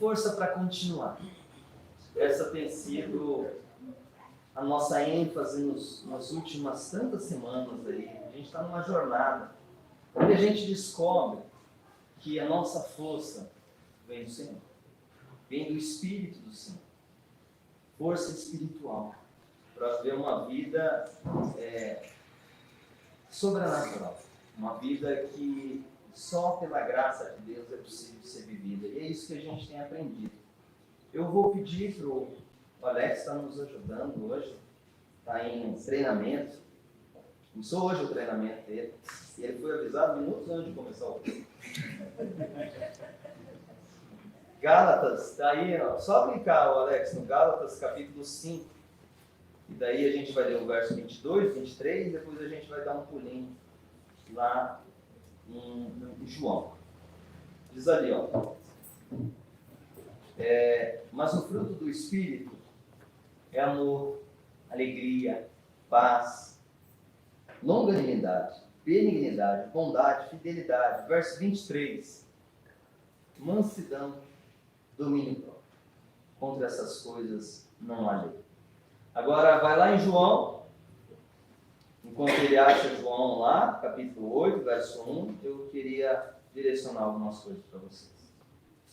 força para continuar. Essa tem sido a nossa ênfase nas últimas tantas semanas aí. A gente está numa jornada onde a gente descobre que a nossa força vem do Senhor, vem do Espírito do Senhor. Força espiritual para ver uma vida sobrenatural, uma vida que só pela graça de Deus é possível ser vivida. E é isso que a gente tem aprendido. Eu vou pedir para o Alex estar nos ajudando hoje, está em treinamento. Começou hoje o treinamento dele, e ele foi avisado minutos antes de começar o curso. Gálatas, está aí, ó, só clicar, Alex, no Gálatas capítulo 5. E daí a gente vai ler o verso 22, 23, e depois a gente vai dar um pulinho lá em João. Diz ali, ó. Mas o fruto do Espírito é amor, alegria, paz, longanimidade, benignidade, bondade, fidelidade. Verso 23. Mansidão, domínio próprio. Contra essas coisas não há lei. Agora vai lá em João. Enquanto ele acha João lá, capítulo 8, verso 1, eu queria direcionar algumas coisas para vocês.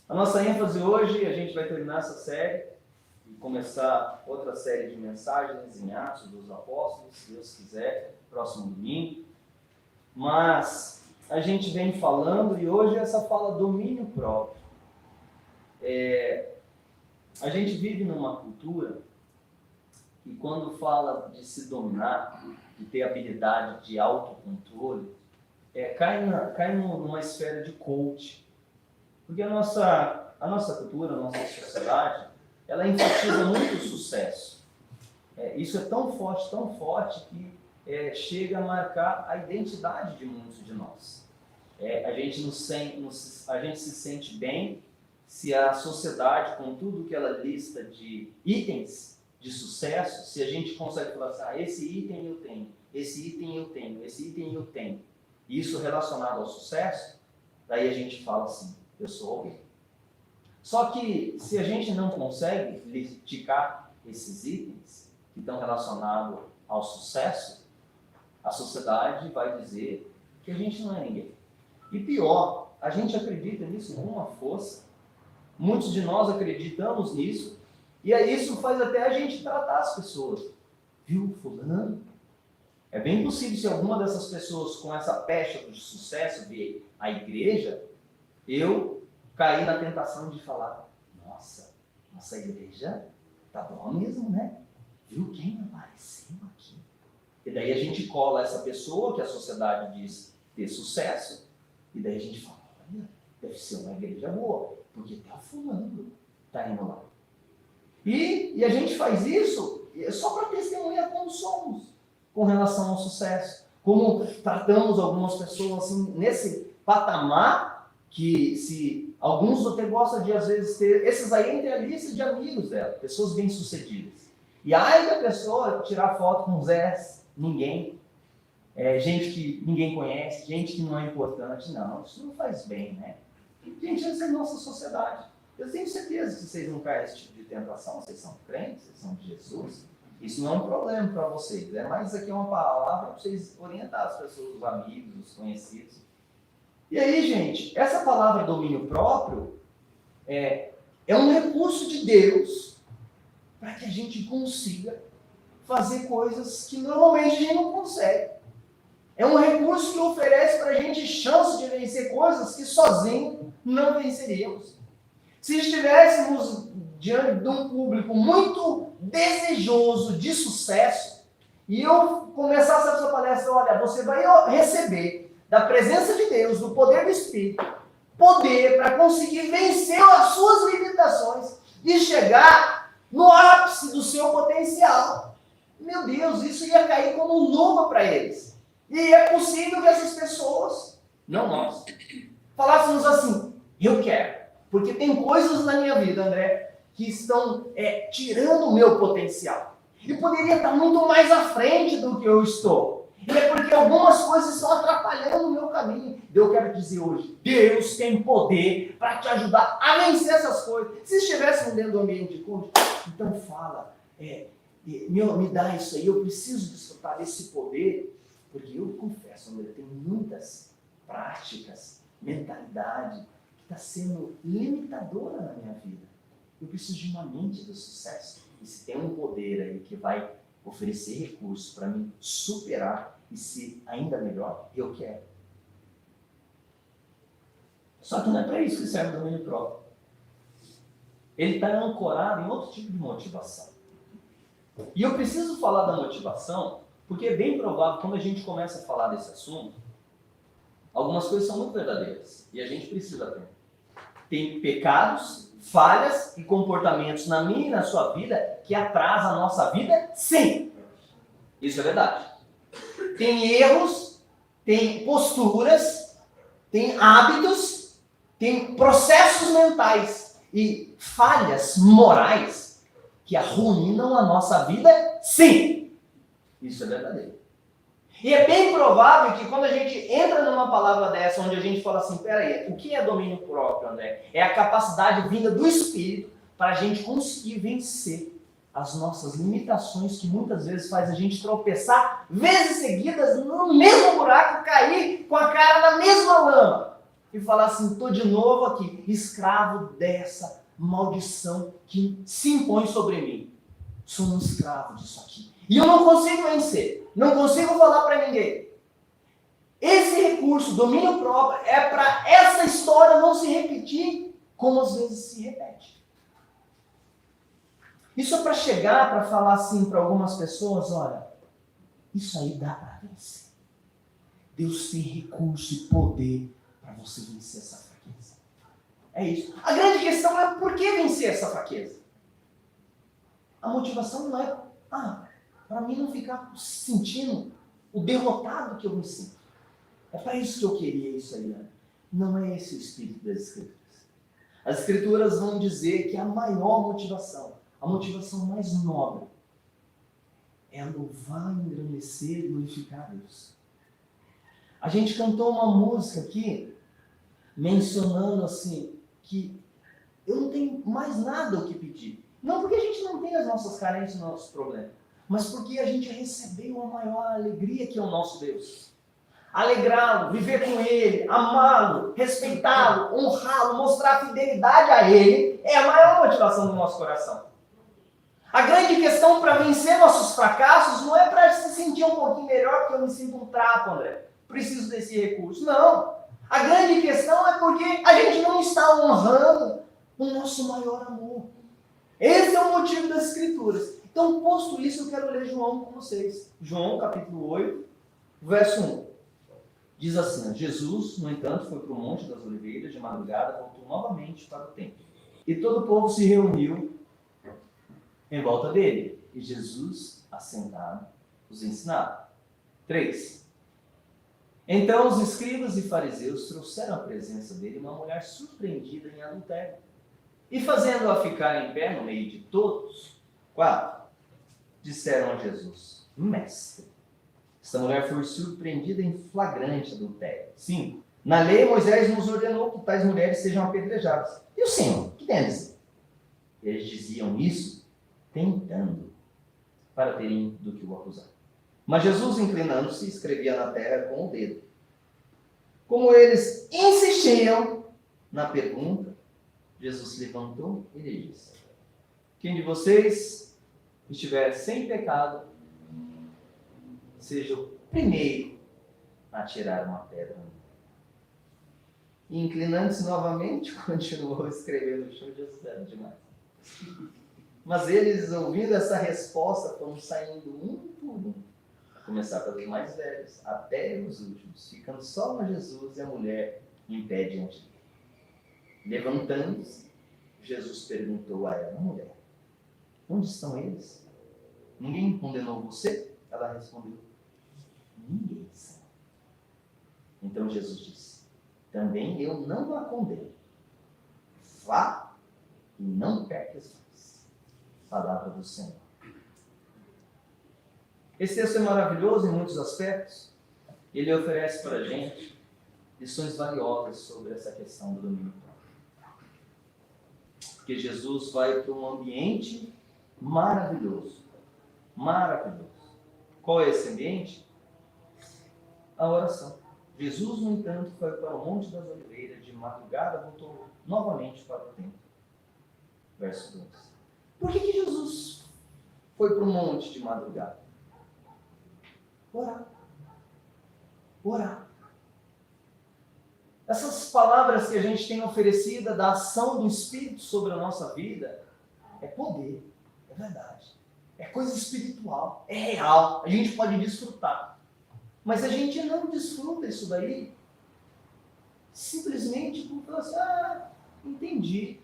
A nossa ênfase hoje, a gente vai terminar essa série e começar outra série de mensagens em Atos dos Apóstolos, se Deus quiser, próximo domingo. Mas a gente vem falando, e hoje essa fala domínio próprio. A gente vive numa cultura que quando fala de se dominar, de ter habilidade de autocontrole, cai numa esfera de coach. Porque a nossa cultura, a nossa sociedade, ela enfatiza muito o sucesso. Isso é tão forte que chega a marcar a identidade de muitos de nós. A gente se sente bem se a sociedade, com tudo que ela lista de itens de sucesso, se a gente consegue falar assim, esse item eu tenho, esse item eu tenho, esse item eu tenho, e isso relacionado ao sucesso, daí a gente fala assim, eu sou alguém. Só que se a gente não consegue litigar esses itens que estão relacionados ao sucesso, a sociedade vai dizer que a gente não é ninguém. E pior, a gente acredita nisso com uma força. Muitos de nós acreditamos nisso, e isso faz até a gente tratar as pessoas. Viu, fulano? É bem possível se alguma dessas pessoas com essa pecha de sucesso ver a igreja, eu cair na tentação de falar, nossa igreja tá boa mesmo, né? Viu quem apareceu aqui? E daí a gente cola essa pessoa que a sociedade diz ter sucesso, e daí a gente fala, olha, deve ser uma igreja boa, porque tá fulano, tá indo lá. E a gente faz isso só para testemunhar como somos com relação ao sucesso. Como tratamos algumas pessoas assim, nesse patamar que se alguns até gostam de às vezes ter, esses aí entram a lista de amigos dela, pessoas bem-sucedidas. E aí da pessoa tirar foto com Zé, ninguém, gente que ninguém conhece, gente que não é importante. Não, isso não faz bem, né? Gente, essa é a nossa sociedade. Eu tenho certeza que vocês não caem nesse tipo de tentação, vocês são crentes, vocês são de Jesus. Isso não é um problema para vocês, mas isso aqui é uma palavra para vocês orientar as pessoas, os amigos, os conhecidos. E aí, gente, essa palavra domínio próprio é um recurso de Deus para que a gente consiga fazer coisas que normalmente a gente não consegue. É um recurso que oferece para a gente chance de vencer coisas que sozinho não venceríamos. Se estivéssemos diante de um público muito desejoso de sucesso, e eu começasse a sua palestra, olha, você vai receber da presença de Deus, do poder do Espírito, poder para conseguir vencer as suas limitações e chegar no ápice do seu potencial. Meu Deus, isso ia cair como luva para eles. E é possível que essas pessoas, não nós, falássemos assim, eu quero. Porque tem coisas na minha vida, André, que estão tirando o meu potencial. E poderia estar muito mais à frente do que eu estou. E é porque algumas coisas estão atrapalhando o meu caminho. Eu quero dizer hoje, Deus tem poder para te ajudar a vencer essas coisas. Se estivéssemos dentro do ambiente de culto, então fala, me dá isso aí, eu preciso desfrutar desse poder, porque eu confesso, André, tem muitas práticas, mentalidade, que está sendo limitadora na minha vida. Eu preciso de uma mente do sucesso. E se tem um poder aí que vai oferecer recursos para me superar e ser ainda melhor, eu quero. Só que não é para isso que serve o domínio próprio. Ele está ancorado em outro tipo de motivação. E eu preciso falar da motivação, porque é bem provável, quando a gente começa a falar desse assunto, algumas coisas são muito verdadeiras. E a gente precisa ter. Tem pecados, falhas e comportamentos na minha e na sua vida que atrasam a nossa vida? Sim! Isso é verdade. Tem erros, tem posturas, tem hábitos, tem processos mentais e falhas morais que arruinam a nossa vida? Sim! Isso é verdadeiro. E é bem provável que quando a gente entra numa palavra dessa, onde a gente fala assim, peraí, o que é domínio próprio, André? É a capacidade vinda do Espírito para a gente conseguir vencer as nossas limitações, que muitas vezes faz a gente tropeçar vezes seguidas no mesmo buraco, cair com a cara na mesma lama e falar assim, estou de novo aqui, escravo dessa maldição que se impõe sobre mim. Sou um escravo disso aqui. E eu não consigo vencer. Não consigo falar para ninguém. Esse recurso, domínio próprio, é para essa história não se repetir como às vezes se repete. Isso é para chegar, para falar assim para algumas pessoas, olha, isso aí dá para vencer. Deus tem recurso e poder para você vencer essa fraqueza. É isso. A grande questão é por que vencer essa fraqueza? A motivação não é, para mim não ficar sentindo o derrotado que eu me sinto. É para isso que eu queria isso aí. Né? Não é esse o espírito das Escrituras. As Escrituras vão dizer que a maior motivação, a motivação mais nobre, é louvar, engrandecer e glorificar a Deus. A gente cantou uma música aqui, mencionando assim, que eu não tenho mais nada o que pedir. Não porque a gente não tem as nossas carências, os nossos problemas, mas porque a gente recebeu a maior alegria que é o nosso Deus. Alegrá-lo, viver com Ele, amá-lo, respeitá-lo, honrá-lo, mostrar fidelidade a Ele, é a maior motivação do nosso coração. A grande questão para vencer nossos fracassos não é para se sentir um pouquinho melhor, porque eu me sinto um trapo, André. Preciso desse recurso. Não. A grande questão é porque a gente não está honrando o nosso maior amor. Esse é o motivo das Escrituras. Então, posto isso, eu quero ler João com vocês. João, capítulo 8, verso 1. Diz assim, Jesus, no entanto, foi para o Monte das Oliveiras de madrugada, voltou novamente para o templo. E todo o povo se reuniu em volta dele. E Jesus, assentado, os ensinava. 3. Então os escribas e fariseus trouxeram à presença dele uma mulher surpreendida em adultério. E fazendo-a ficar em pé no meio de todos, 4. Disseram a Jesus, Mestre, esta mulher foi surpreendida em flagrante adultério. 5. Na lei, Moisés nos ordenou que tais mulheres sejam apedrejadas. E o Senhor, que tem a dizer? Eles diziam isso, tentando, para terem do que o acusar. Mas Jesus, inclinando-se, escrevia na terra com o dedo. Como eles insistiam na pergunta, Jesus se levantou e lhe disse, quem de vocês estiver sem pecado, seja o primeiro a tirar uma pedra. E inclinando-se novamente, continuou escrevendo no chão. Jesus era demais. Mas eles, ouvindo essa resposta, foram saindo um por um, a começar pelos mais velhos, até os últimos, ficando só Jesus e a mulher em pé diante dele. Levantando-se, Jesus perguntou a ela, mulher, onde estão eles? Ninguém condenou você? Ela respondeu, ninguém, Senhor. Então Jesus disse, também eu não a condeno. Vá e não peques mais. Palavra do Senhor. Esse texto é maravilhoso em muitos aspectos. Ele oferece para a gente lições valiosas sobre essa questão do domínio próprio. Porque Jesus vai para um ambiente maravilhoso. Maravilhoso. Qual é esse ambiente? A oração. Jesus, no entanto, foi para o Monte das Oliveiras, de madrugada voltou novamente para o templo. Verso 2. Por que Jesus foi para o monte de madrugada? Orar. Orar. Essas palavras que a gente tem oferecida da ação do Espírito sobre a nossa vida é poder, é verdade. É coisa espiritual, é real, a gente pode desfrutar. Mas a gente não desfruta isso daí simplesmente por falar assim, entendi.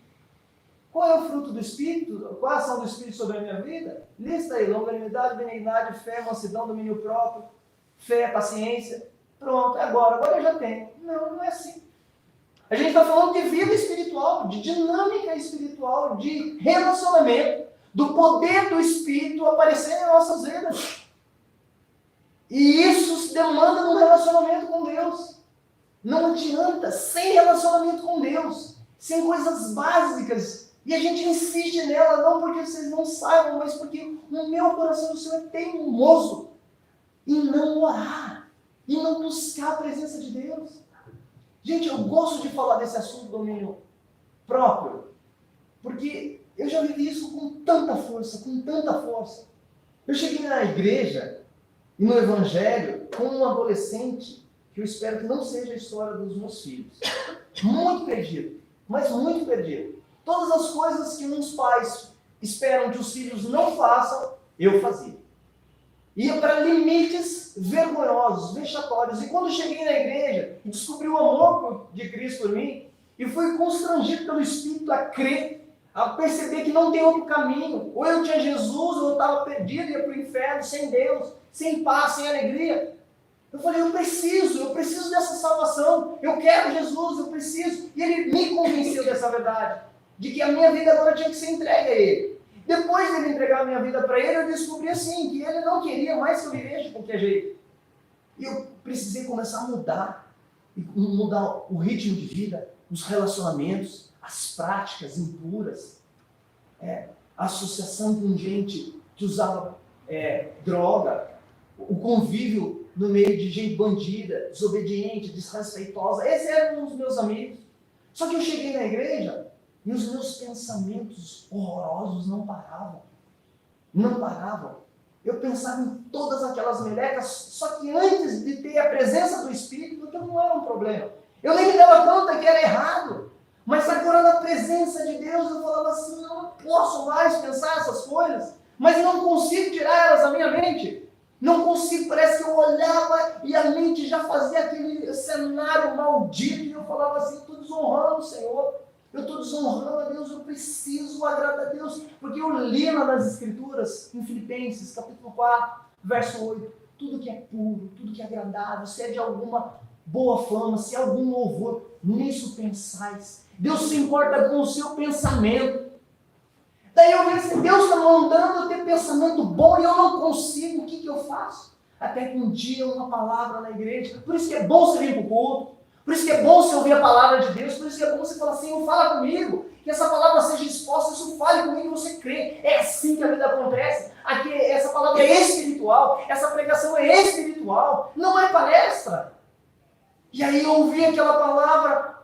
Qual é o fruto do Espírito? Qual é a ação do Espírito sobre a minha vida? Lista aí, longanimidade, benignidade, fé, mansidão, domínio próprio, fé, paciência. Pronto, agora eu já tenho. Não é assim. A gente está falando de vida espiritual, de dinâmica espiritual, de relacionamento, do poder do Espírito aparecer em nossas vidas. E isso se demanda num relacionamento com Deus. Não adianta, sem relacionamento com Deus, sem coisas básicas. E a gente insiste nela, não porque vocês não saibam, mas porque no meu coração o Senhor é teimoso em não orar, em não buscar a presença de Deus. Gente, eu gosto de falar desse assunto do domínio próprio, porque eu já vivi isso com tanta força, com tanta força. Eu cheguei na igreja e no evangelho com um adolescente, que eu espero que não seja a história dos meus filhos. Muito perdido, mas muito perdido. Todas as coisas que uns pais esperam que os filhos não façam, eu fazia. Ia para limites vergonhosos, vexatórios. E quando cheguei na igreja e descobri o amor de Cristo por mim, e fui constrangido pelo Espírito a crer, a perceber que não tem outro caminho. Ou eu tinha Jesus, ou eu estava perdido, ia para o inferno, sem Deus, sem paz, sem alegria. Eu falei, eu preciso dessa salvação, eu quero Jesus, eu preciso. E ele me convenceu dessa verdade, de que a minha vida agora tinha que ser entregue a ele. Depois de ele entregar a minha vida para ele, eu descobri assim, que ele não queria mais que eu vivesse de qualquer jeito. E eu precisei começar a mudar o ritmo de vida, os relacionamentos, as práticas impuras, a associação com gente que usava droga, o convívio no meio de gente bandida, desobediente, desrespeitosa. Esses eram os meus amigos. Só que eu cheguei na igreja e os meus pensamentos horrorosos não paravam. Não paravam. Eu pensava em todas aquelas melecas, só que antes de ter a presença do Espírito, aquilo não era um problema. Eu nem me dava conta que era errado. Mas agora na presença de Deus eu falava assim, não posso mais pensar essas coisas, mas não consigo tirar elas da minha mente. Não consigo, parece que eu olhava e a mente já fazia aquele cenário maldito e eu falava assim, estou desonrando o Senhor, eu estou desonrando a Deus, eu preciso agradar a Deus, porque eu li lá nas Escrituras, em Filipenses, capítulo 4, verso 8, tudo que é puro, tudo que é agradável, se é de alguma boa fama, se é algum louvor, nisso pensais. Deus se importa com o seu pensamento. Daí eu vejo assim, Deus está mandando eu ter pensamento bom e eu não consigo, o que eu faço? Até que um dia uma palavra na igreja, por isso que é bom você vir para o culto, por isso que é bom você ouvir a palavra de Deus, por isso que é bom você falar assim, fala comigo, que essa palavra seja exposta, isso fale comigo e você crê. É assim que a vida acontece. Aqui, essa palavra é espiritual, essa pregação é espiritual, não é palestra. E aí eu ouvi aquela palavra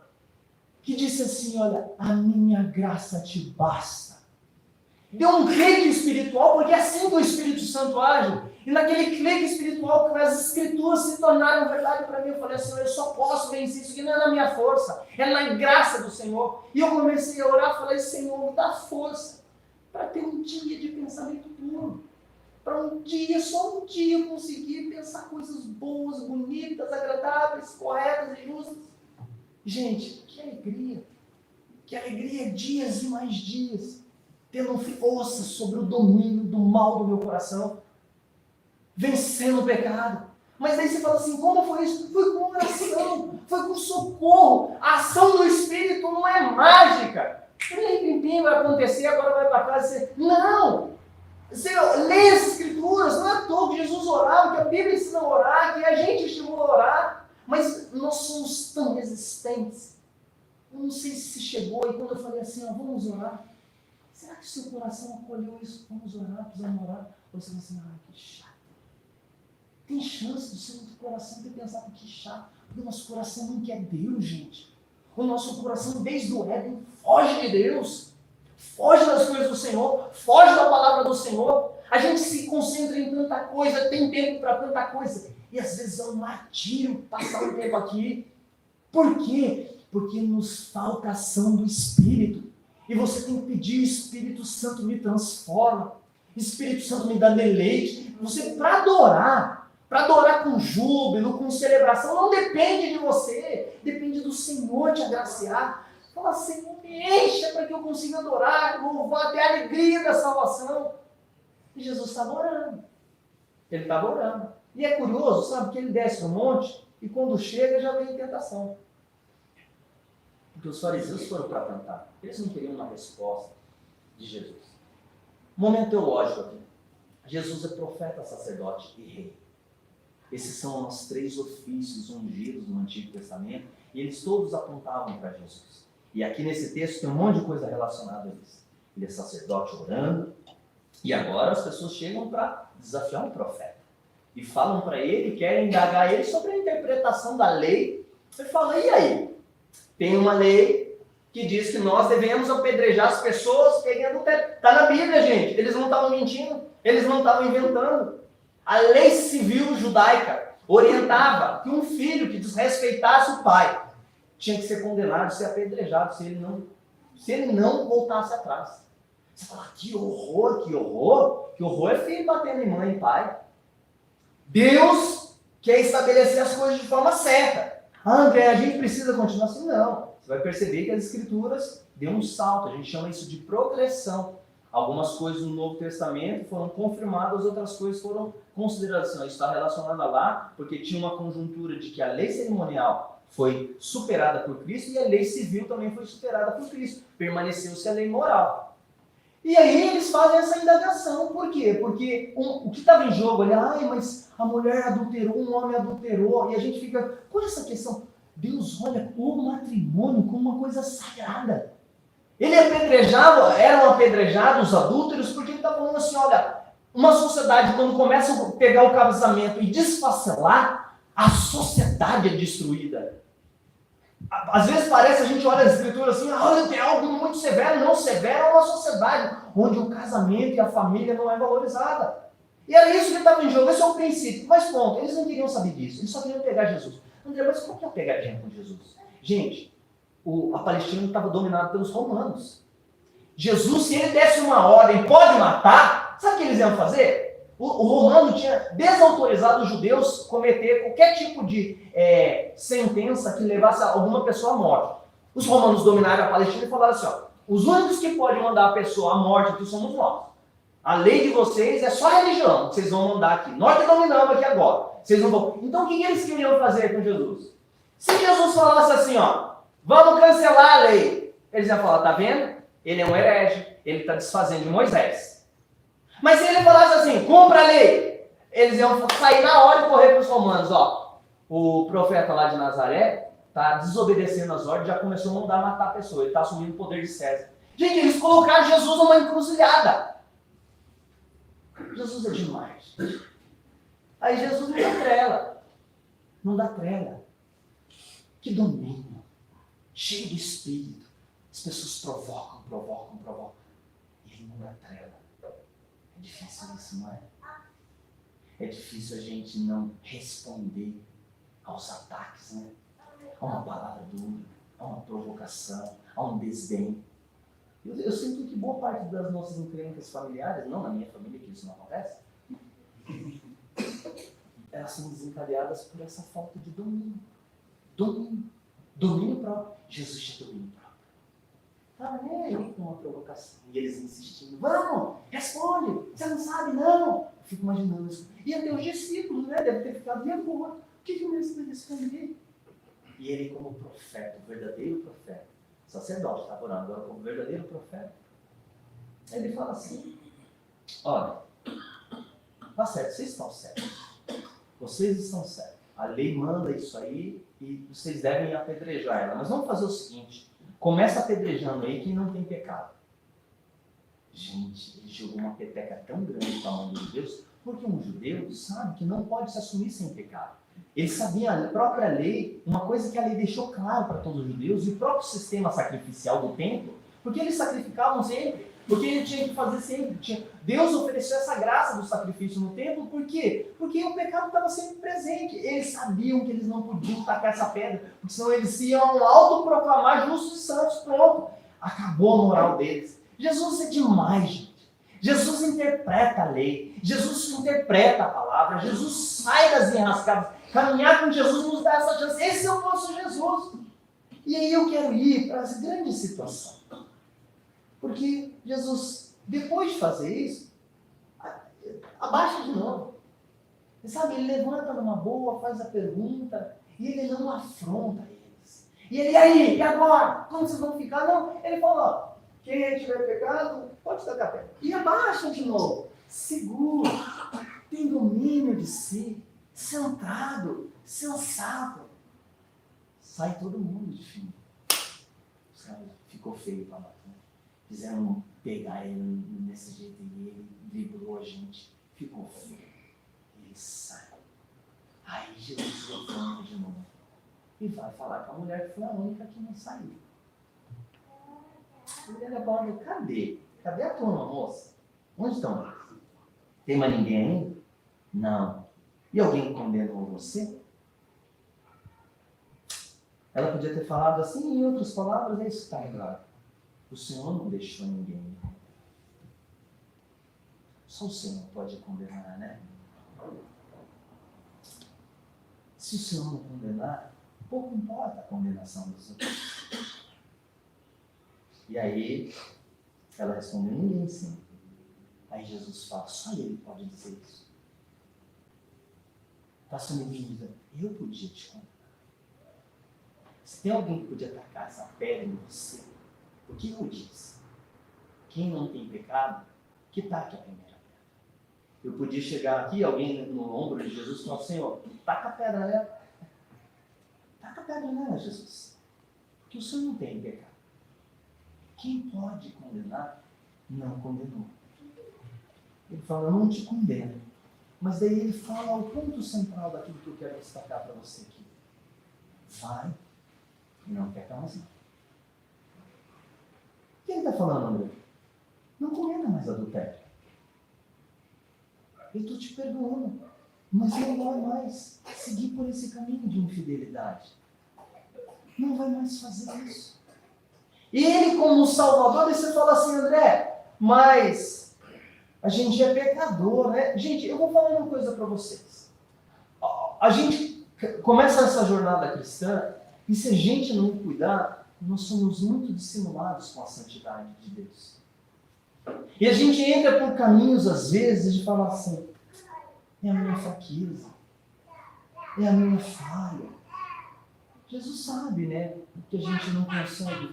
que disse assim, olha, a minha graça te basta. Deu um clique espiritual, porque é assim que o Espírito Santo age. E naquele clique espiritual que as Escrituras se tornaram verdade para mim, eu falei assim, eu só posso vencer isso aqui, não é na minha força, é na graça do Senhor. E eu comecei a orar, falei, Senhor, me dá força para ter um dia de pensamento puro. Para um dia, só um dia, conseguir pensar coisas boas, bonitas, agradáveis, corretas e justas. Gente, que alegria! Que alegria, dias e mais dias, tendo força sobre o domínio do mal do meu coração, vencendo o pecado. Mas daí você fala assim, como foi isso? Foi com oração, foi com socorro. A ação do Espírito não é mágica. Vai acontecer, agora vai para casa e você... Não! Você lê as Escrituras, não é à toa que Jesus orava, que a Bíblia ensina a orar, que a gente estimula a orar, mas nós somos tão resistentes. Eu não sei se chegou, e quando eu falei assim, vamos orar, será que o seu coração acolheu isso? Vamos orar, precisamos orar. Ou você fala assim, que chato. Tem chance do seu coração ter pensado que chato, porque o nosso coração não quer Deus, gente. O nosso coração, desde o Éden, foge de Deus. Foge das coisas do Senhor, foge da palavra do Senhor. A gente se concentra em tanta coisa, tem tempo para tanta coisa. E às vezes é um martírio passar um tempo aqui. Por quê? Porque nos falta a ação do Espírito. E você tem que pedir, o Espírito Santo me transforma. Espírito Santo me dá deleite. Você, para adorar com júbilo, com celebração, não depende de você. Depende do Senhor te agraciar. Fala, Senhor, me encha para que eu consiga adorar, louvar, ter a alegria da salvação. E Jesus estava orando. Ele estava orando. E é curioso, sabe, que ele desce no monte e quando chega já vem a tentação. Porque os fariseus foram para tentar. Eles não queriam uma resposta de Jesus. Momento teológico aqui. Jesus é profeta, sacerdote e rei. Esses são os 3 ofícios ungidos no Antigo Testamento e eles todos apontavam para Jesus. E aqui nesse texto tem um monte de coisa relacionada a isso. Ele é sacerdote orando. E agora as pessoas chegam para desafiar um profeta. E falam para ele, querem indagar ele sobre a interpretação da lei. Ele fala, e aí? Tem uma lei que diz que nós devemos apedrejar as pessoas pegando o teto. Está na Bíblia, gente. Eles não estavam mentindo. Eles não estavam inventando. A lei civil judaica orientava que um filho que desrespeitasse o pai tinha que ser condenado, ser apedrejado, se ele não voltasse atrás. Você fala, que horror, que horror. Que horror é filho batendo em mãe e pai. Deus quer estabelecer as coisas de forma certa. André, a gente precisa continuar assim? Não. Você vai perceber que as Escrituras deu um salto. A gente chama isso de progressão. Algumas coisas no Novo Testamento foram confirmadas, outras coisas foram consideradas. Isso está relacionado lá, porque tinha uma conjuntura de que a lei cerimonial foi superada por Cristo e a lei civil também foi superada por Cristo. Permaneceu-se a lei moral. E aí eles fazem essa indagação. Por quê? Porque o que estava em jogo ali, mas a mulher adulterou, um homem adulterou, e a gente fica com essa questão. Deus olha o matrimônio como uma coisa sagrada. Ele eram apedrejados os adúlteros porque ele está falando assim, olha, uma sociedade quando começa a pegar o casamento e desfacelar, a sociedade é destruída. Às vezes parece, a gente olha as escrituras assim, tem algo muito severo. Não, severo é uma sociedade onde o casamento e a família não é valorizada. E era isso que estava em jogo, esse é o princípio. Mas ponto, eles não queriam saber disso, eles só queriam pegar Jesus. André, mas qual que é a pegadinha com Jesus? Gente, a Palestina estava dominada pelos romanos. Jesus, se ele desse uma ordem, pode matar, sabe o que eles iam fazer? O romano tinha desautorizado os judeus cometer qualquer tipo de sentença que levasse alguma pessoa à morte. Os romanos dominaram a Palestina e falaram assim, os únicos que podem mandar a pessoa à morte aqui somos nós. A lei de vocês é só a religião que vocês vão mandar aqui. Nós que dominamos aqui agora. Vocês não vão. Então o que eles queriam fazer com Jesus? Se Jesus falasse assim, vamos cancelar a lei, eles iam falar, tá vendo? Ele é um herege, ele está desfazendo de Moisés. Mas se ele falasse assim, cumpra a lei, eles iam sair na hora e correr para os romanos, o profeta lá de Nazaré está desobedecendo as ordens, já começou a mandar matar a pessoa, ele está assumindo o poder de César. Gente, eles colocaram Jesus numa encruzilhada. Jesus é demais. Aí Jesus não dá trela. Não dá trela. Que domínio. Cheio de espírito. As pessoas provocam. E ele não dá trela. É difícil isso, não é? É difícil a gente não responder aos ataques, né? A uma palavra dura, a uma provocação, a um desdém. Eu sinto que boa parte das nossas encrencas familiares, não na minha família que isso não acontece, elas são desencadeadas por essa falta de domínio. Domínio próprio. Jesus tinha domínio próprio. Estava nem aí com uma provocação. E eles insistindo, vamos, responde, você não sabe não. Eu fico imaginando isso. E até os discípulos, né, devem ter ficado, e agora? O que o Mestre vai responder? E ele como profeta, o verdadeiro profeta, sacerdote, está orando agora como verdadeiro profeta, ele fala assim, olha, tá certo, vocês estão certos. Vocês estão certos. A lei manda isso aí e vocês devem apedrejar ela. Mas vamos fazer o seguinte, começa apedrejando aí quem não tem pecado. Gente, ele jogou uma peteca tão grande para a mão de Deus, porque um judeu sabe que não pode se assumir sem pecado. Ele sabia a própria lei, uma coisa que a lei deixou claro para todos os judeus, e o próprio sistema sacrificial do templo, porque eles sacrificavam sempre, porque ele tinha que fazer sempre. Deus ofereceu essa graça do sacrifício no templo, por quê? Porque o pecado estava sempre presente. Eles sabiam que eles não podiam tacar essa pedra, porque senão eles iam autoproclamar justos e santos. Pronto, acabou a moral deles. Jesus é demais, gente. Jesus interpreta a lei, Jesus interpreta a palavra, Jesus sai das enrascadas. Caminhar com Jesus nos dá essa chance. Esse é o nosso Jesus. E aí eu quero ir para essa grande situação. Porque Jesus, depois de fazer isso, abaixa de novo. Você sabe, ele levanta numa boa, faz a pergunta, e ele não afronta eles. E ele, aí, e agora? Como vocês vão ficar? Não, ele falou, quem tiver pecado, pode tacar a pedra. E abaixa de novo. Seguro, tem domínio de si, centrado, sensato. Sai todo mundo de fim. Os caras ficou feio para bater. Quiseram pegar ele desse jeito e ele driblou a gente. Ficou feio. Ele sai. Aí Jesus levanta de novo. E vai falar com a mulher que foi a única que não saiu. A mulher aborda, cadê? Cadê a turma, moça? Onde estão eles? Tem mais ninguém ainda? Não. E alguém condenou você? Ela podia ter falado assim, em outras palavras, é isso que está claro. O Senhor não deixou ninguém. Só o Senhor pode condenar, né? Se o Senhor não condenar, pouco importa a condenação dos outros. E aí, ela respondeu, ninguém sim. Aí Jesus fala, só ele pode dizer isso. Passa me dúvida, eu podia te condenar. Se tem alguém que podia atacar essa pedra em você, o que eu disse? Quem não tem pecado, que taque a primeira pedra. Eu podia chegar aqui, alguém no ombro de Jesus e falar, Senhor, taca a pedra nela. Taca a pedra nela, Jesus. Porque o Senhor não tem pecado. Quem pode condenar, não condenou. Ele fala, eu não te condeno. Mas daí ele fala o ponto central daquilo que eu quero destacar para você aqui. Vai e não peca mais não. O que ele está falando, André? Não cometa mais adultério. Eu estou te perdoando, mas não vai mais seguir por esse caminho de infidelidade. Não vai mais fazer isso. E ele, como Salvador, e você fala assim, André, mas a gente é pecador, né? Gente, eu vou falar uma coisa para vocês. A gente começa essa jornada cristã e se a gente não cuidar, nós somos muito dissimulados com a santidade de Deus. E a gente entra por caminhos, às vezes, de falar assim, é a minha fraqueza, é a minha falha. Jesus sabe, né, que a gente não consegue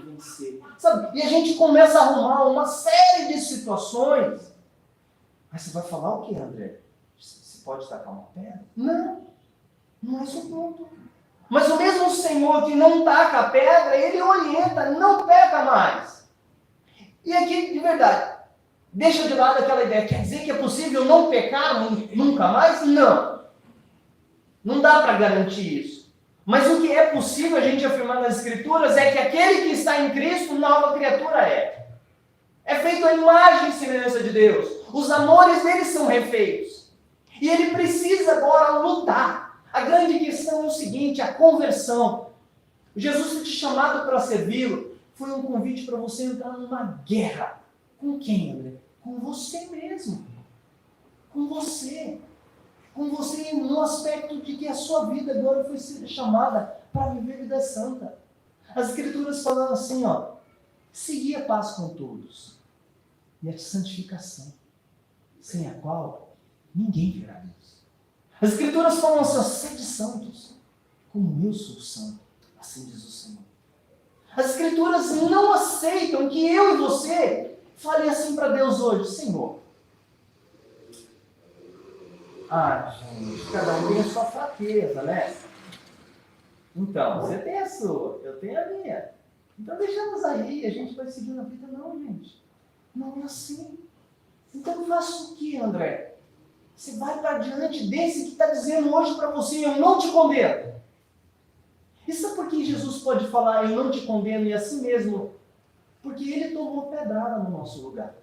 vencer, Sabe? E a gente começa a arrumar uma série de situações. Mas você vai falar o que, André? Você pode tacar uma pedra? Não, não é esse o ponto. Mas o mesmo Senhor que não taca a pedra, ele orienta, não peca mais. E aqui, de verdade, deixa de lado aquela ideia, quer dizer que é possível não pecar nunca mais? Não. Não dá para garantir isso. Mas o que é possível a gente afirmar nas Escrituras é que aquele que está em Cristo, nova criatura é. É feito a imagem e semelhança de Deus. Os amores dele são refeitos. E ele precisa agora lutar. A grande questão é o seguinte, a conversão. Jesus te chamado para servi-lo foi um convite para você entrar numa guerra. Com quem, André? Com você mesmo. Com você. Com você no aspecto de que a sua vida agora foi chamada para viver vida santa. As Escrituras falam assim, ó, seguir a paz com todos e a santificação, sem a qual ninguém verá Deus. As Escrituras falam assim, sede santos, como eu sou santo, assim diz o Senhor. As Escrituras não aceitam que eu e você falem assim para Deus hoje, Senhor, Ah, gente, cada um tem a sua fraqueza, né? Então, você tem a sua, eu tenho a minha. Então deixamos aí, a gente vai seguir na vida. Não, gente. Não é assim. Então faça o que, André? Você vai para diante desse que está dizendo hoje para você, eu não te condeno. E sabe por que Jesus pode falar, eu não te condeno, e assim mesmo? Porque ele tomou pedrada no nosso lugar.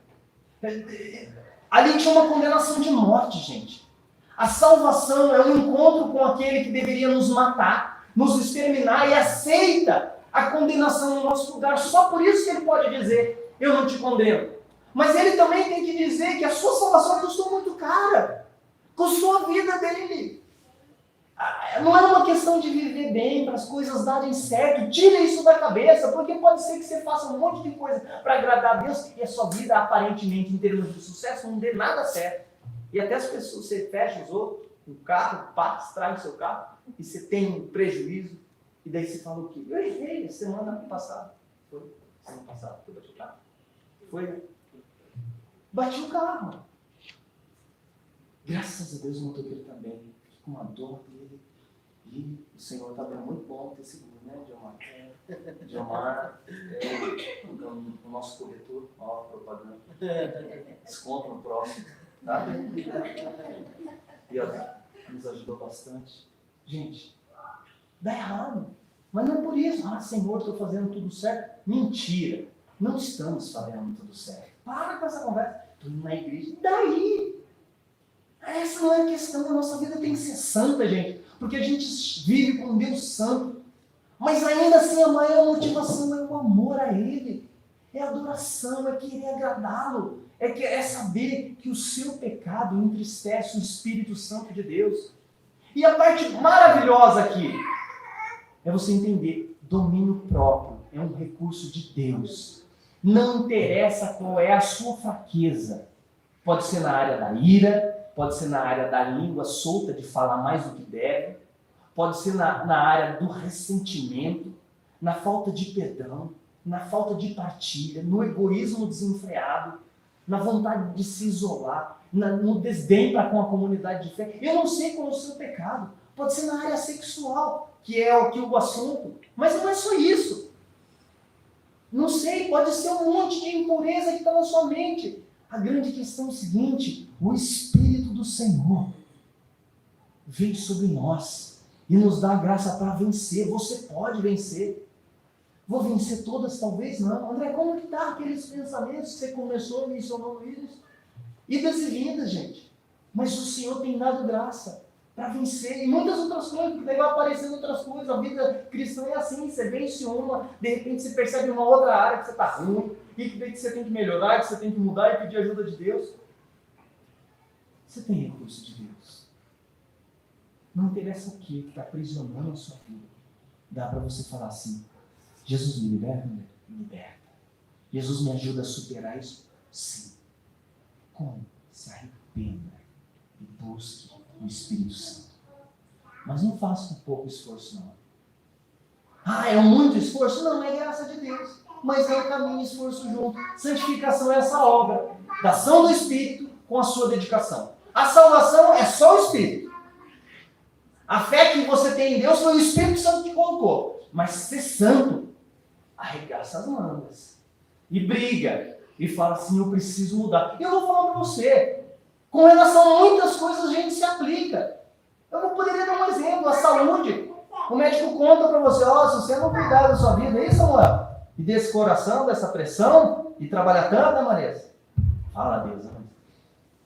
Ali tinha uma condenação de morte, gente. A salvação é um encontro com aquele que deveria nos matar, nos exterminar, e aceita a condenação no nosso lugar. Só por isso que ele pode dizer, eu não te condeno. Mas ele também tem que dizer que a sua salvação custou muito cara. Custou a vida dele. Não é uma questão de viver bem, para as coisas darem certo. Tira isso da cabeça, porque pode ser que você faça um monte de coisa para agradar a Deus e a sua vida, aparentemente, em termos de sucesso, não dê nada certo. E até as pessoas, você fecha os outros, o carro, passa, estraga o seu carro, e você tem um prejuízo, e daí você fala o quê? Eu errei semana passada. Foi? Semana passada, eu bati o carro. Foi, né? Bati o carro. Graças a Deus o motoqueiro está bem. Fiquei com uma dor dele. E o Senhor está bem, muito bom ter seguro, né, Diomar? Diomar o nosso corretor, ó, propaganda. Desconto no próximo, tá? E ó, nos ajudou bastante. Gente, dá errado. Mas não por isso. Ah, Senhor, estou fazendo tudo certo. Mentira. Não estamos fazendo tudo certo. Para com essa conversa. Estou indo na igreja. E daí? Essa não é a questão. A nossa vida tem que ser santa, gente. Porque a gente vive com Deus santo. Mas ainda assim a maior motivação é o amor a Ele. É a adoração, é querer agradá-lo. É saber que o seu pecado entristece o Espírito Santo de Deus. E a parte maravilhosa aqui é você entender, domínio próprio é um recurso de Deus. Não interessa qual é a sua fraqueza. Pode ser na área da ira, pode ser na área da língua solta de falar mais do que deve, pode ser na área do ressentimento, na falta de perdão, na falta de partilha, no egoísmo desenfreado, na vontade de se isolar, no desdém para com a comunidade de fé. Eu não sei qual é o seu pecado. Pode ser na área sexual, que é o assunto. Mas não é só isso. Não sei, pode ser um monte de impureza que está na sua mente. A grande questão é o seguinte, o Espírito do Senhor vem sobre nós e nos dá a graça para vencer. Você pode vencer. Vou vencer todas? Talvez não. André, como que está aqueles pensamentos que você começou, mencionou isso? Idas e vindas, gente. Mas o Senhor tem dado graça para vencer. E muitas outras coisas, porque daí vai aparecendo outras coisas. A vida cristã é assim, você vence uma, de repente você percebe uma outra área que você está ruim, e que você tem que melhorar, que você tem que mudar e pedir ajuda de Deus. Você tem recurso de Deus. Não interessa o que está aprisionando a sua vida. Dá para você falar assim, Jesus me liberta? Me liberta. Jesus me ajuda a superar isso? Sim. Como? Se arrependa e busque o Espírito Santo. Mas não faça com pouco esforço, não. Ah, é muito esforço? Não, é graça de Deus. Mas é o caminho e esforço junto. Santificação é essa obra da ação do Espírito com a sua dedicação. A salvação é só o Espírito. A fé que você tem em Deus foi o Espírito Santo que colocou. Mas ser santo, arregaça as mangas. E briga. E fala assim, eu preciso mudar. E eu vou falar para você. Com relação a muitas coisas a gente se aplica. Eu não poderia dar um exemplo. A saúde. O médico conta para você, se você não cuidar da sua vida, é isso, Samuel? E desse coração, dessa pressão, e trabalhar tanto, né, Marisa? Fala a Deus,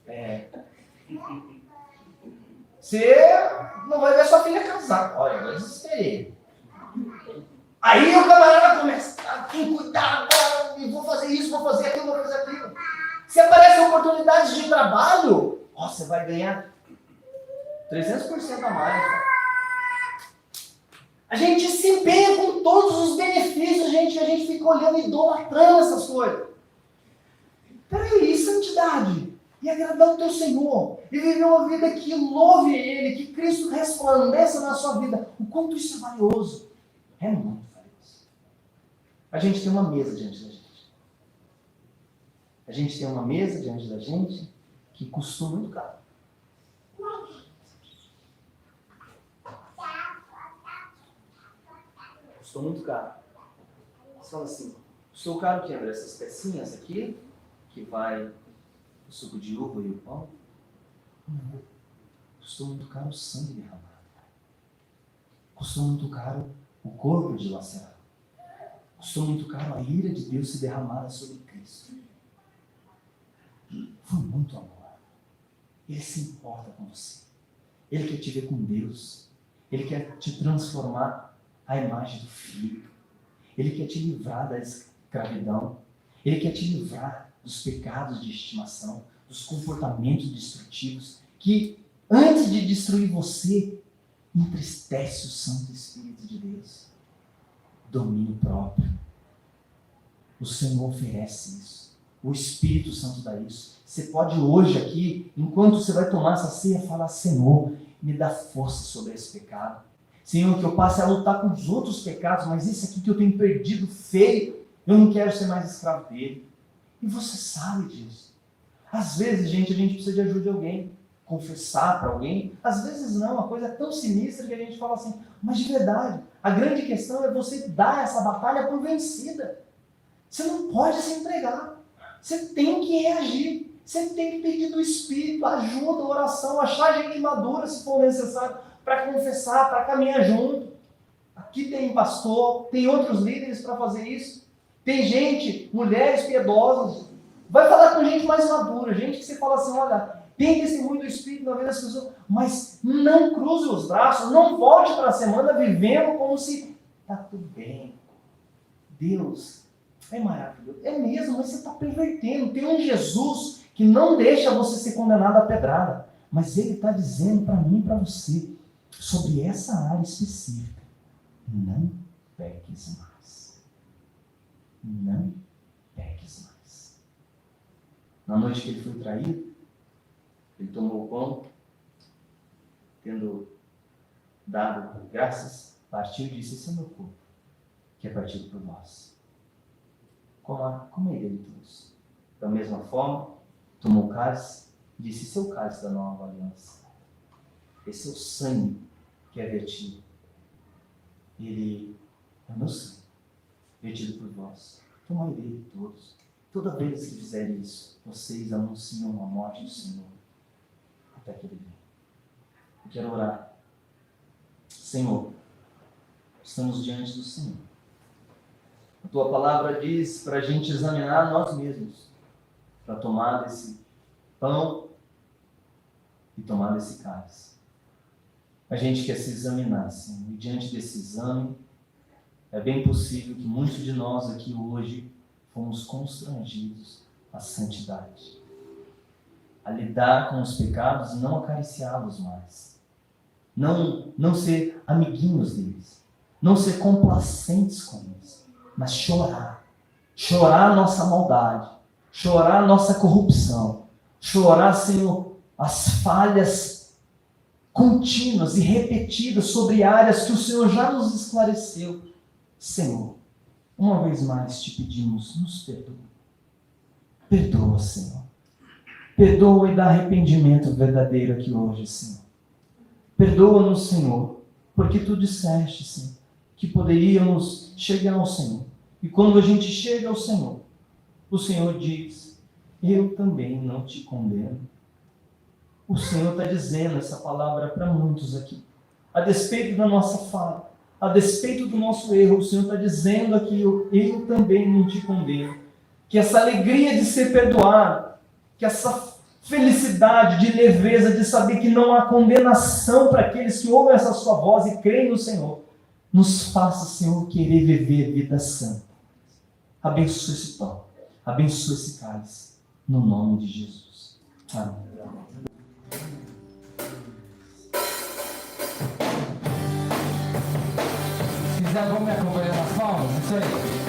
né? Você não vai ver sua filha casar. Olha, eu desesperei. Aí o camarada começa, tem que cuidar agora, vou fazer isso, vou fazer aquilo, vou fazer aquilo. Se aparecem oportunidades de trabalho, você vai ganhar 300% a mais. A gente se empenha com todos os benefícios, gente, a gente fica olhando e idolatrando essas coisas. Peraí, santidade. E agradar o teu Senhor. E viver uma vida que louve Ele, que Cristo resplandeça na sua vida. O quanto isso é valioso. É muito valioso. A gente tem uma mesa diante da gente. A gente tem uma mesa diante da gente que custou muito caro. Custou muito caro. Você fala assim, custou caro o que, André? Essas pecinhas aqui, que vai o suco de uva e o pão? Não. Custou muito caro o sangue derramado. Custou muito caro o corpo dilacerado. Custou muito caro a ira de Deus se derramada sobre Cristo. Foi muito amor. Ele se importa com você. Ele quer te ver com Deus. Ele quer te transformar à imagem do Filho. Ele quer te livrar da escravidão. Ele quer te livrar dos pecados de estimação, dos comportamentos destrutivos que, antes de destruir você, entristece o Santo Espírito de Deus. Domínio próprio. O Senhor oferece isso. O Espírito Santo dá isso. Você pode hoje aqui, enquanto você vai tomar essa ceia, falar: Senhor, me dá força sobre esse pecado. Senhor, que eu passe a lutar com os outros pecados, mas esse aqui que eu tenho perdido feio, eu não quero ser mais escravo dele. E você sabe disso. Às vezes, gente, a gente precisa de ajuda de alguém. Confessar para alguém. Às vezes não, a coisa é tão sinistra que a gente fala assim, mas de verdade, a grande questão é você dar essa batalha por vencida. Você não pode se entregar. Você tem que reagir. Você tem que pedir do Espírito ajuda, oração, achar gente madura se for necessário, para confessar, para caminhar junto. Aqui tem pastor, tem outros líderes para fazer isso. Tem gente, mulheres piedosas. Vai falar com gente mais madura, gente que você fala assim, olha, tem testemunho do Espírito na vida das pessoas, mas não cruze os braços, não volte para a semana vivendo como se está tudo bem. Deus é maravilhoso. É mesmo, mas você está pervertendo. Tem um Jesus que não deixa você ser condenado à pedrada, mas Ele está dizendo para mim e para você, sobre essa área específica, não peques mais. Não peques mais. Na noite que ele foi traído, ele tomou o pão, tendo dado graças, partiu e disse: esse é meu corpo, que é partido por vós. Comei dele todos. Da mesma forma, tomou o cálice e disse: esse é o cálice da nova aliança. Esse é o sangue que é vertido. Ele é o meu sangue, vertido por vós. Tomai dele todos. Toda vez que fizerem isso, vocês anunciam a morte do Senhor até que Ele venha. Eu quero orar. Senhor, estamos diante do Senhor. A Tua palavra diz para a gente examinar nós mesmos, para tomar desse pão e tomar desse cálice. A gente quer se examinar, Senhor, e diante desse exame, é bem possível que muitos de nós aqui hoje fomos constrangidos à santidade, a lidar com os pecados e não acariciá-los mais, não ser amiguinhos deles, não ser complacentes com eles, mas chorar a nossa maldade, chorar a nossa corrupção, chorar, Senhor, as falhas contínuas e repetidas sobre áreas que o Senhor já nos esclareceu. Senhor, uma vez mais te pedimos, nos perdoa. Perdoa, Senhor. Perdoa e dá arrependimento verdadeiro aqui hoje, Senhor. Perdoa-nos, Senhor, porque Tu disseste, Senhor, que poderíamos chegar ao Senhor. E quando a gente chega ao Senhor, o Senhor diz: eu também não te condeno. O Senhor está dizendo essa palavra para muitos aqui. A despeito da nossa falha, a despeito do nosso erro, o Senhor está dizendo aqui: eu também não te condeno. Que essa alegria de ser perdoado, que essa felicidade de leveza, de saber que não há condenação para aqueles que ouvem essa sua voz e creem no Senhor, nos faça, Senhor, querer viver vida santa. Abençoa esse pão, abençoa esse cálice, no nome de Jesus. Amém. Se quiser, vamos me acompanhar nas palmas, isso aí.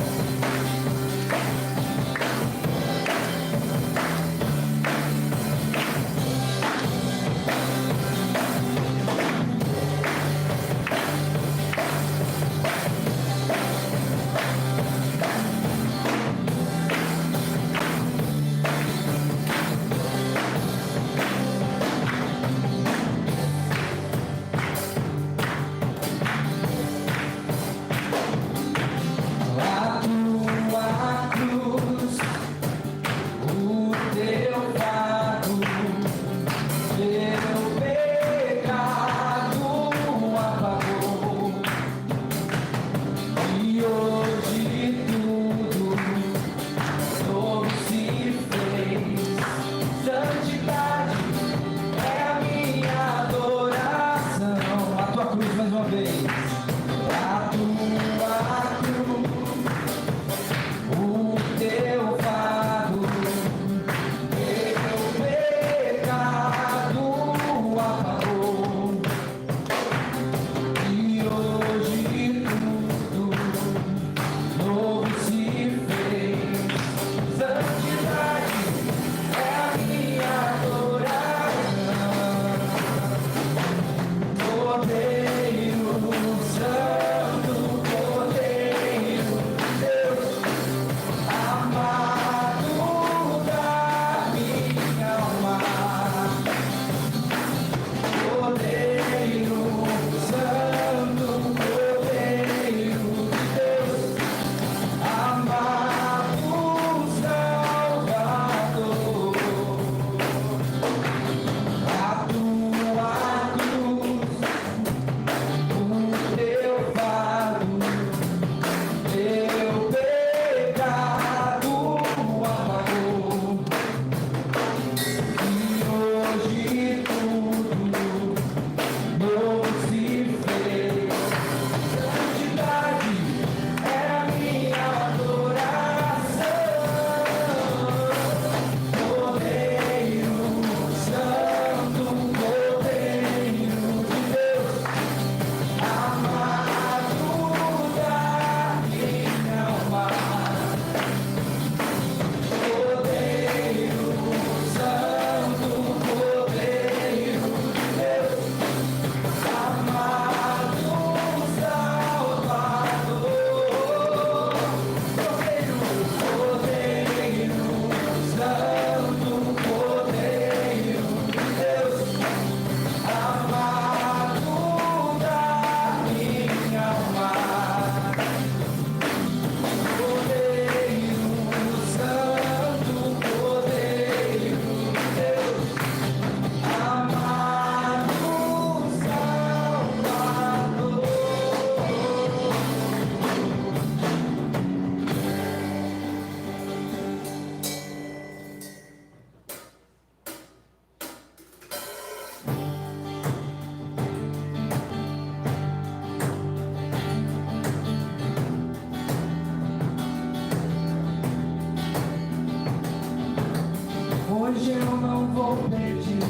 Hoje eu não vou pedir.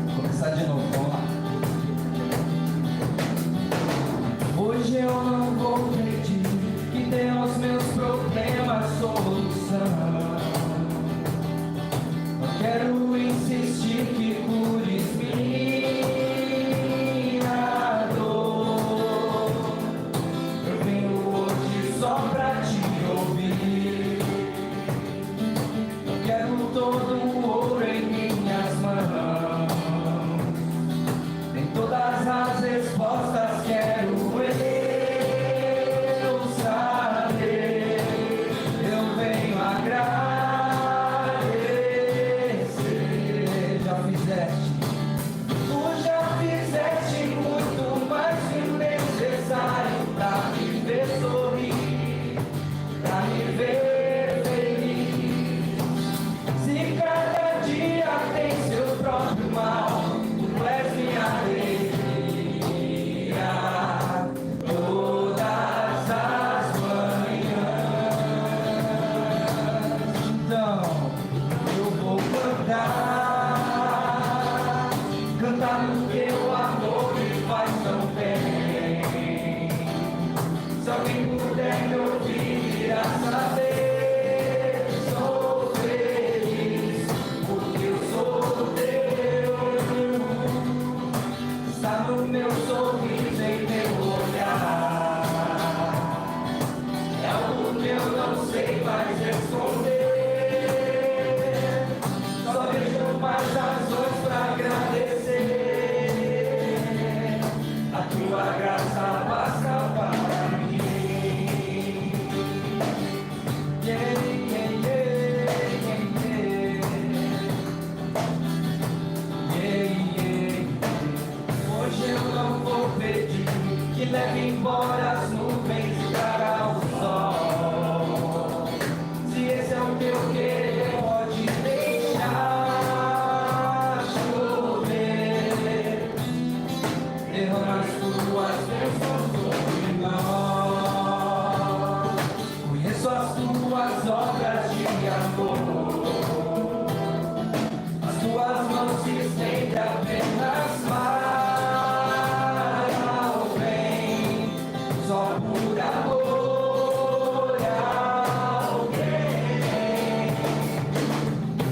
Vou começar de novo, vamos lá. Hoje eu não vou pedir que dê aos meus problemas solução. Não quero insistir que cures minha dor. Eu venho hoje só pra te ouvir. Eu quero todo o ouro em minhas mãos. Nem todas as respostas quero eu saber. Eu venho agradecer. Já fizeste, tu já fizeste muito mais que o necessário pra me ver sorrir, pra me ver feliz. Se cada dia tem seu próprio mal, tu és minha alegria todas as manhãs. Então eu vou cantar, cantar porque o amor me faz tão bem. Se alguém puder me ouvir, irá saber que sou feliz, porque eu sou teu. Está no meu sorriso, em meu olhar. É algo que eu não sei mais esconder. Só vejo mais razões pra agradecer. A tua graça basta para mim. Yeah, yeah, yeah, yeah, yeah, yeah. Hoje eu não vou pedir que leve embora as nuvens e traga o sol. Se esse é o teu querer, pode deixar chover. Derrama as tuas bênçãos sobre nós. Conheço as tuas obras de amor. As tuas mãos se estendem apenas para o bem. Só por amor a alguém.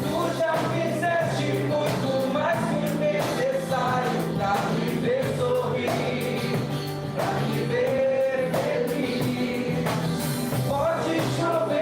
Tu já fizeste muito mais que o necessário pra me ver sorrir, pra me ver feliz. Pode chover.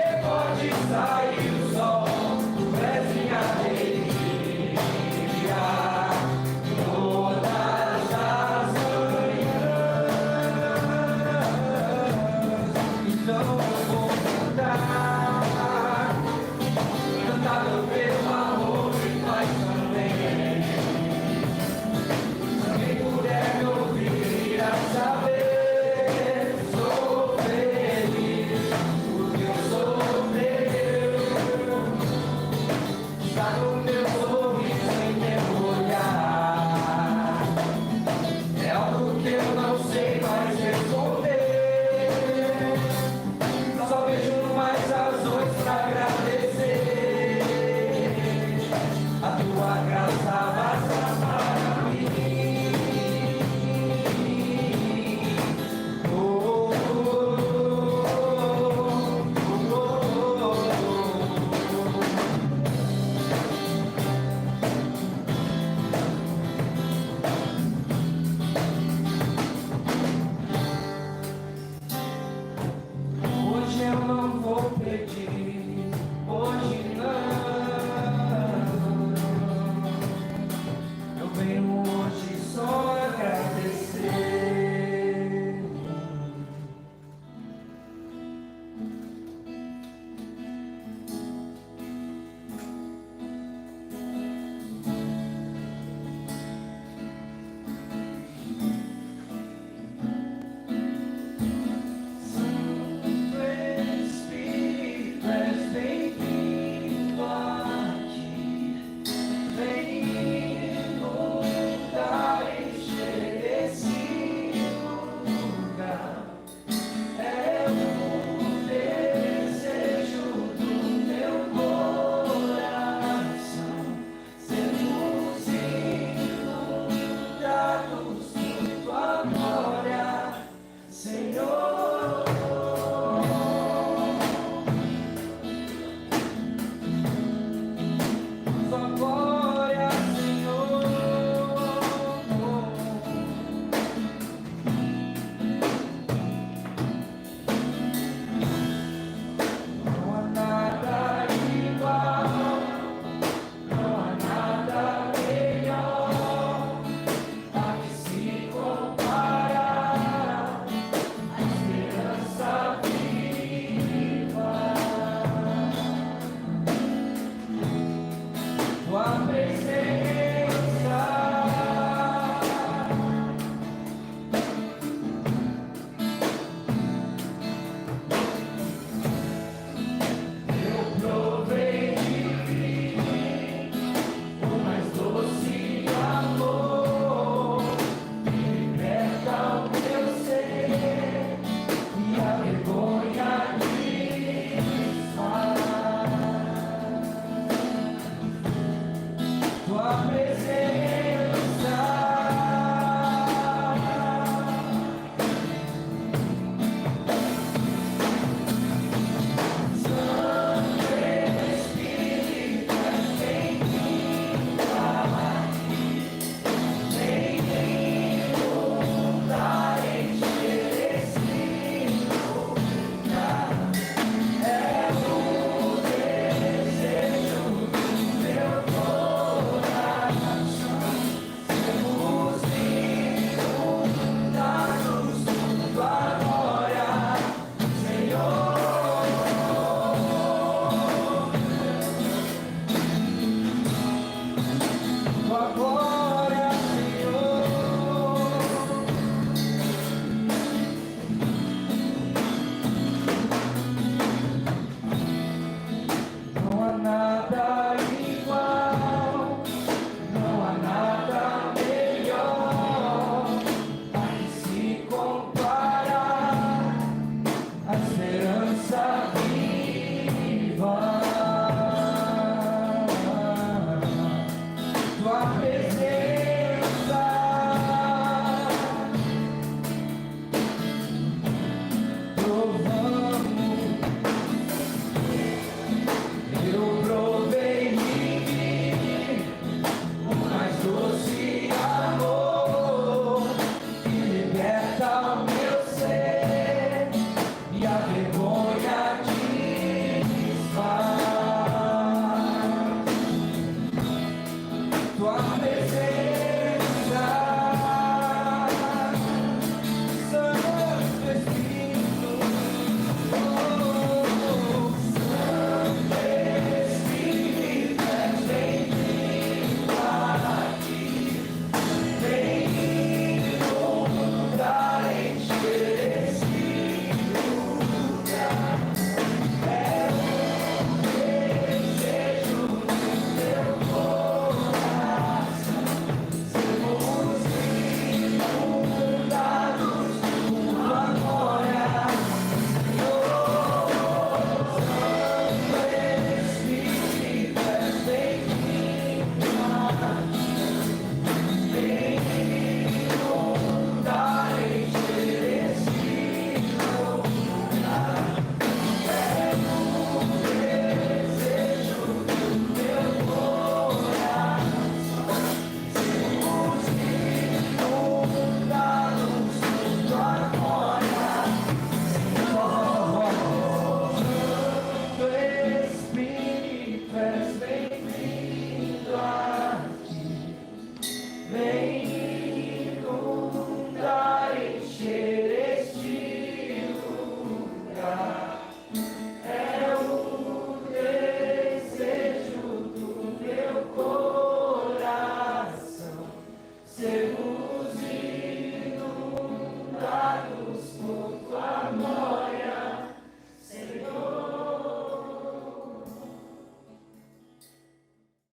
Ponha